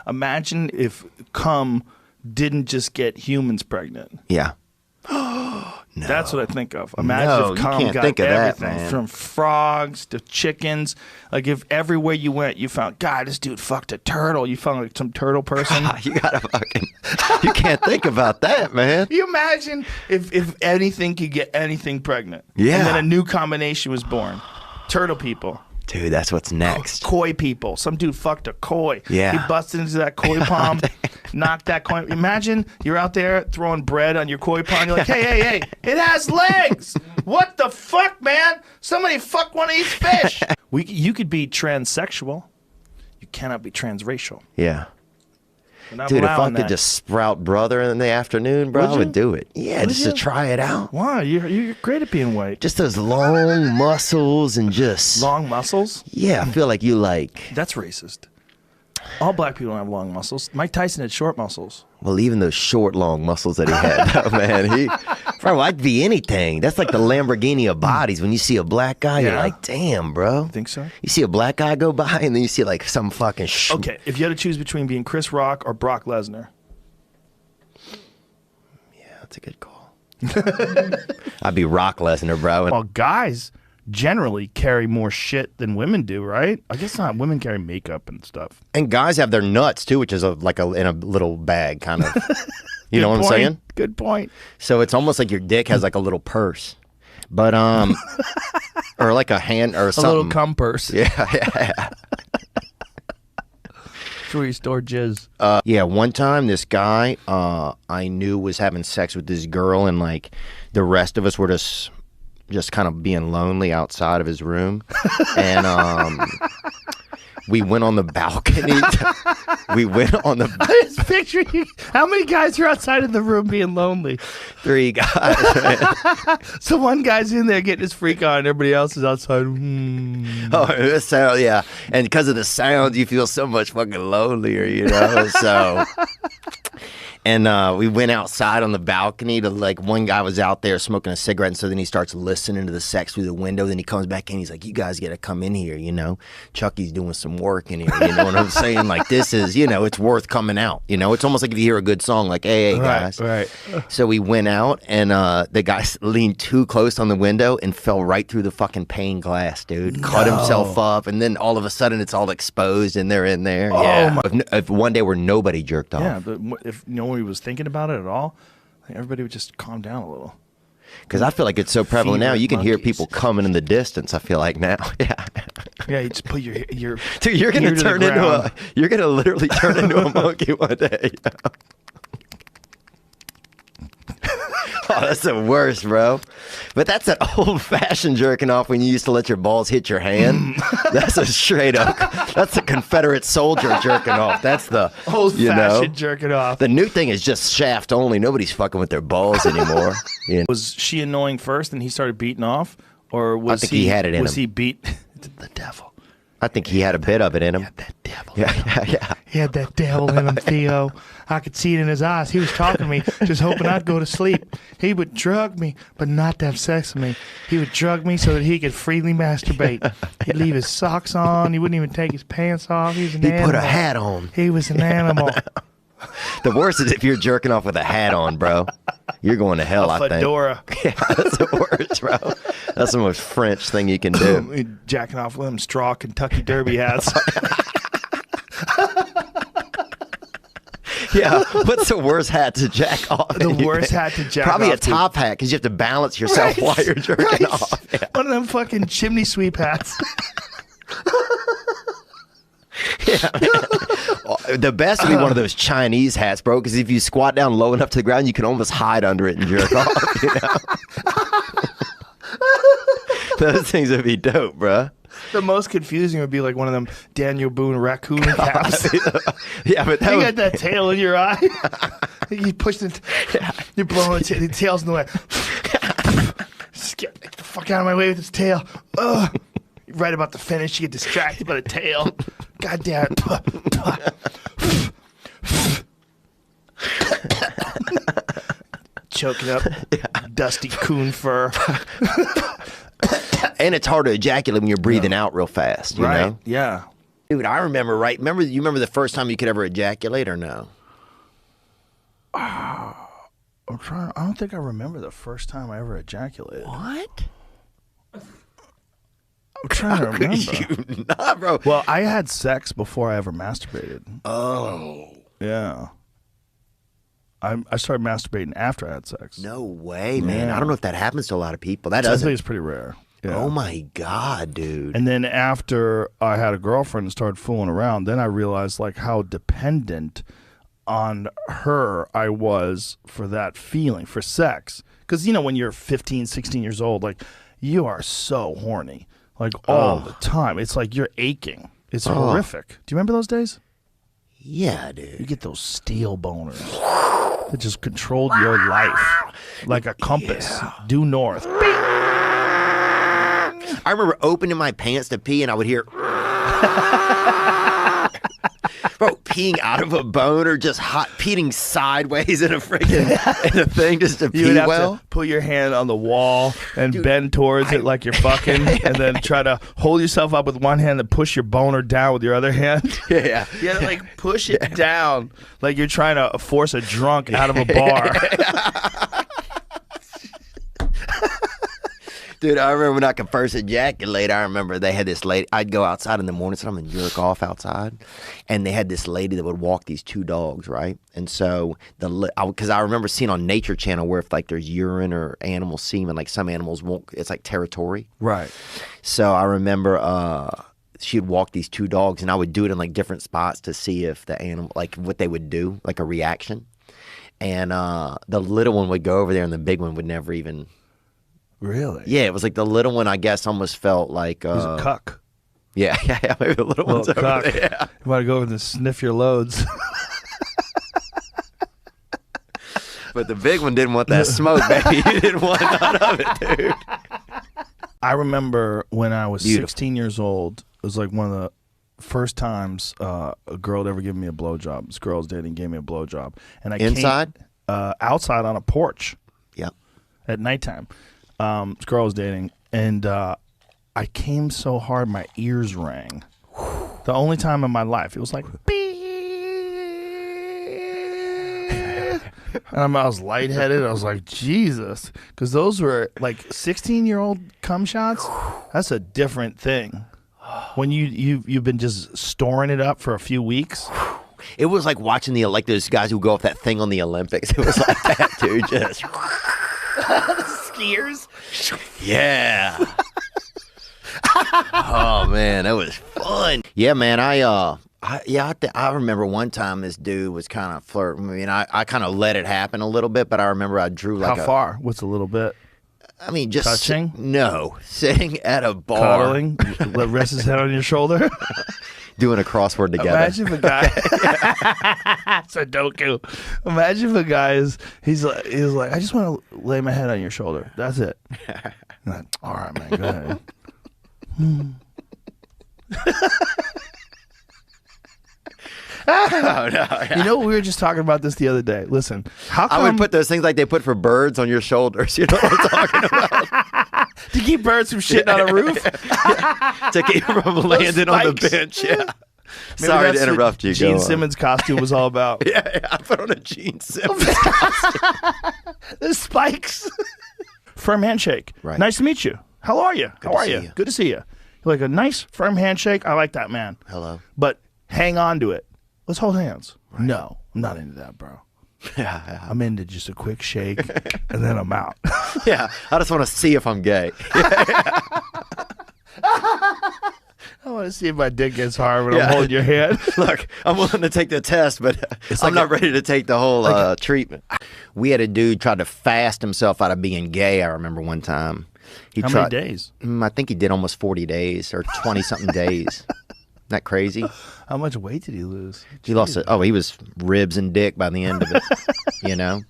Imagine if cum didn't just get humans pregnant. Yeah. No. That's what I think of. Imagine if cum got everything from frogs to chickens. Like if everywhere you went, you found, God, this dude fucked a turtle. You found like some turtle person. You gotta fucking, you can't think about that, man. You imagine if anything could get anything pregnant. Yeah. And then a new combination was born. Turtle people. Dude, that's what's next. Koi people. Some dude fucked a koi. Yeah. He busted into that koi palm, knocked that koi. Imagine you're out there throwing bread on your koi palm. You're like, hey, it has legs. What the fuck, man? Somebody fuck one of these fish. You could be transsexual. You cannot be transracial. Yeah. Dude, if I could just sprout brother in the afternoon, bro, I would do it. Yeah, just to try it out. Wow, you're great at being white. Just those long muscles and just... Long muscles? Yeah, I feel like you like... That's racist. All black people don't have long muscles. Mike Tyson had short muscles. Well, even those short, long muscles that he had, though, man. Bro, I'd be anything. That's like the Lamborghini of bodies. When you see a black guy, you're like, damn, bro. I think so. You see a black guy go by, and then you see like some fucking Okay, if you had to choose between being Chris Rock or Brock Lesnar. Yeah, that's a good call. I'd be Rock Lesnar, bro. Well, guys generally carry more shit than women do, right? I guess not. Women carry makeup and stuff. And guys have their nuts, too, which is in a little bag, kind of. You know what I'm saying? Good point. So it's almost like your dick has like a little purse. But, or like a hand or something. A little cum purse. Yeah. That's where you store jizz. Yeah, one time this guy I knew was having sex with this girl, and like the rest of us were just kind of being lonely outside of his room. And we went on the balcony. We went on the... I just picture you. How many guys are outside of the room being lonely? 3 guys. So one guy's in there getting his freak on, and everybody else is outside. Oh, the sound, yeah. And because of the sound, you feel so much fucking lonelier, you know? So... And we went outside on the balcony to, like, one guy was out there smoking a cigarette, and so then he starts listening to the sex through the window. Then he comes back in, he's like, you guys got to come in here, you know? Chucky's doing some work in here, you know what I'm saying? Like, this is, you know, it's worth coming out, you know? It's almost like if you hear a good song, like, hey, guys. Right. So we went out, and the guy leaned too close on the window and fell right through the fucking pane glass, dude. Cut himself up, and then all of a sudden it's all exposed, and they're in there. Oh, yeah. If one day where nobody jerked off. Yeah, but if no one was thinking about it at all, everybody would just calm down a little. Because I feel like it's so prevalent now. You can hear people coming in the distance. I feel like now, yeah. Yeah, you just put your Dude, you're gonna turn into you're gonna literally turn into a monkey one day. Oh, that's the worst, bro. But that's that old-fashioned jerking off when you used to let your balls hit your hand. That's a straight up. That's a Confederate soldier jerking off. That's the old-fashioned jerking off. The new thing is just shaft only. Nobody's fucking with their balls anymore. You know? Was she annoying first, and he started beating off, or was I think he had it in him. Was he beat the devil? I think he had a bit of it in him. He had that devil. Yeah. He had that devil in him, Theo. I could see it in his eyes. He was talking to me, just hoping I'd go to sleep. He would drug me, but not to have sex with me. He would drug me so that he could freely masturbate. He'd leave his socks on. He wouldn't even take his pants off. He was an animal. He put a hat on. He was an animal. The worst is if you're jerking off with a hat on, bro. You're going to hell, I think. Fedora. Yeah, that's the worst, bro. That's the most French thing you can do. Jacking off with them straw Kentucky Derby hats. Yeah, what's the worst hat to jack off? The worst hat to jack Probably off. Probably a top hat, because you have to balance yourself while you're jerking off. Yeah. One of them fucking chimney sweep hats. Yeah. The best would be one of those Chinese hats, bro, because if you squat down low enough to the ground, you can almost hide under it and jerk off, you know? Those things would be dope, bro. The most confusing would be like one of them Daniel Boone raccoon caps. Yeah, but you got that tail in your eye. You push it. You're blowing the tail's in the way. Get the fuck out of my way with this tail. Ugh. Right about the finish, you get distracted by the tail. God damn it. Choking up dusty coon fur. And it's hard to ejaculate when you're breathing out real fast, you know? Yeah. Dude, I remember, right? You remember the first time you could ever ejaculate or no? I don't think I remember the first time I ever ejaculated. What? I'm trying to remember. You not, bro. Well, I had sex before I ever masturbated. Oh. Yeah. I started masturbating after I had sex. No way, man. Yeah. I don't know if that happens to a lot of people. That I doesn't. think it's pretty rare. Yeah. Oh my God, dude. And then after I had a girlfriend and started fooling around, then I realized like how dependent on her I was for that feeling, for sex. Because, you know, when you're 15, 16 years old, like you are so horny, like all the time. It's like you're aching. It's horrific. Do you remember those days? Yeah, dude. You get those steel boners that just controlled your life like a compass. Yeah. Due north. I remember opening my pants to pee and I would hear bro, peeing out of a boner, just hot peeing sideways in a freaking in a thing just to pee. You would have well. to put your hand on the wall and bend towards it like you're fucking, and then try to hold yourself up with one hand and push your boner down with your other hand. Yeah. You had to like push it down like you're trying to force a drunk out of a bar. Dude, I remember when I could first ejaculate, I remember they had this lady, I'd go outside in the morning, so I'm and jerk off outside, and they had this lady that would walk these two dogs, right? And so, because I remember seeing on Nature Channel where if like there's urine or animal semen, like some animals won't, it's like territory. Right. So I remember she'd walk these two dogs, and I would do it in like different spots to see if the animal, like what they would do, like a reaction. And the little one would go over there, and the big one would never even... Really? Yeah, it was like the little one, I guess, almost felt like... He's a cuck. Yeah, maybe the little one's over cuck. there. Yeah. You want to go over and sniff your loads. But the big one didn't want that smoke, baby. He didn't want none of it, dude. I remember when I was 16 years old, it was like one of the first times a girl had ever given me a blowjob. This girl I was dating gave me a blowjob. And I Inside? Outside on a porch. Yeah. At nighttime. This girl I was dating, and I came so hard my ears rang. The only time in my life. It was like, beep. And I was lightheaded. I was like, Jesus. Because those were like 16-year-old cum shots. That's a different thing. When you've been just storing it up for a few weeks. It was like watching like those guys who go off that thing on the Olympics. It was like that, dude. Just... Skiers? Yeah. Oh man, that was fun. Yeah, man. I remember one time this dude was kind of flirting. I mean, I kind of let it happen a little bit, but I remember I drew like How far? What's a little bit? I mean, just touching. No, sitting at a bar, cuddling, let rest his head on your shoulder. Doing a crossword together. Imagine if a guy Sudoku. Imagine if a guy he's like, I just want to lay my head on your shoulder. That's it. Like, all right, man, go ahead. Oh, no, yeah. You know, we were just talking about this the other day. Listen, how come I would put those things like they put for birds on your shoulders. You know what I'm talking about? To keep birds from shitting on a roof? To keep them from landing on the bench. Yeah. Sorry to interrupt you. Gene Simmons costume was all about. Yeah, I put on a Gene Simmons costume. The spikes. Firm handshake. Right. Nice to meet you. How are you? How are you? Good to see you. Like a nice firm handshake. I like that, man. Hello. But hang on to it. Let's hold hands. Right. No, I'm not into that, bro. Yeah. I'm into just a quick shake and then I'm out. Yeah, I just want to see if I'm gay. I want to see if my dick gets hard when I'm holding your hand. Look, I'm willing to take the test, but I'm not ready to take the whole treatment. We had a dude try to fast himself out of being gay, I remember one time. How many days? I think he did almost 40 days or 20-something days. Isn't that crazy? How much weight did he lose? He lost it. Oh, he was ribs and dick by the end of it, you know?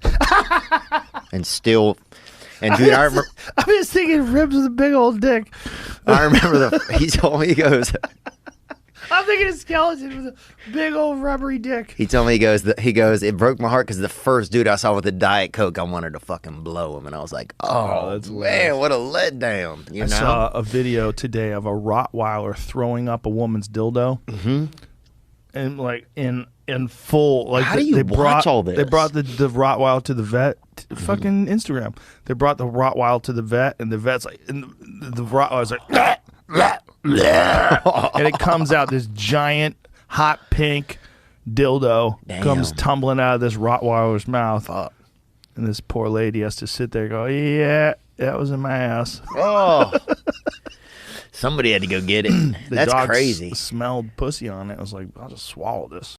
And still... And dude, I remember... I was thinking ribs with a big old dick. I remember he told me, he goes... I'm thinking a skeleton with a big old rubbery dick. He told me, he goes, it broke my heart because the first dude I saw with a Diet Coke, I wanted to fucking blow him. And I was like, oh that's man, hilarious. what a letdown. You I know? saw a video today of a Rottweiler throwing up a woman's dildo. Mm-hmm. And like in full, like how do you watch all this? They brought the Rottweiler to the vet. Fucking Instagram. They brought the Rottweiler to the vet, and the vet's like, and the Rottweiler's like, and it comes out this giant hot pink dildo comes tumbling out of this Rottweiler's mouth, and this poor lady has to sit there and go, yeah, that was in my ass. Oh. Somebody had to go get it. The That's dog crazy. Smelled pussy on it. I was like, I'll just swallow this.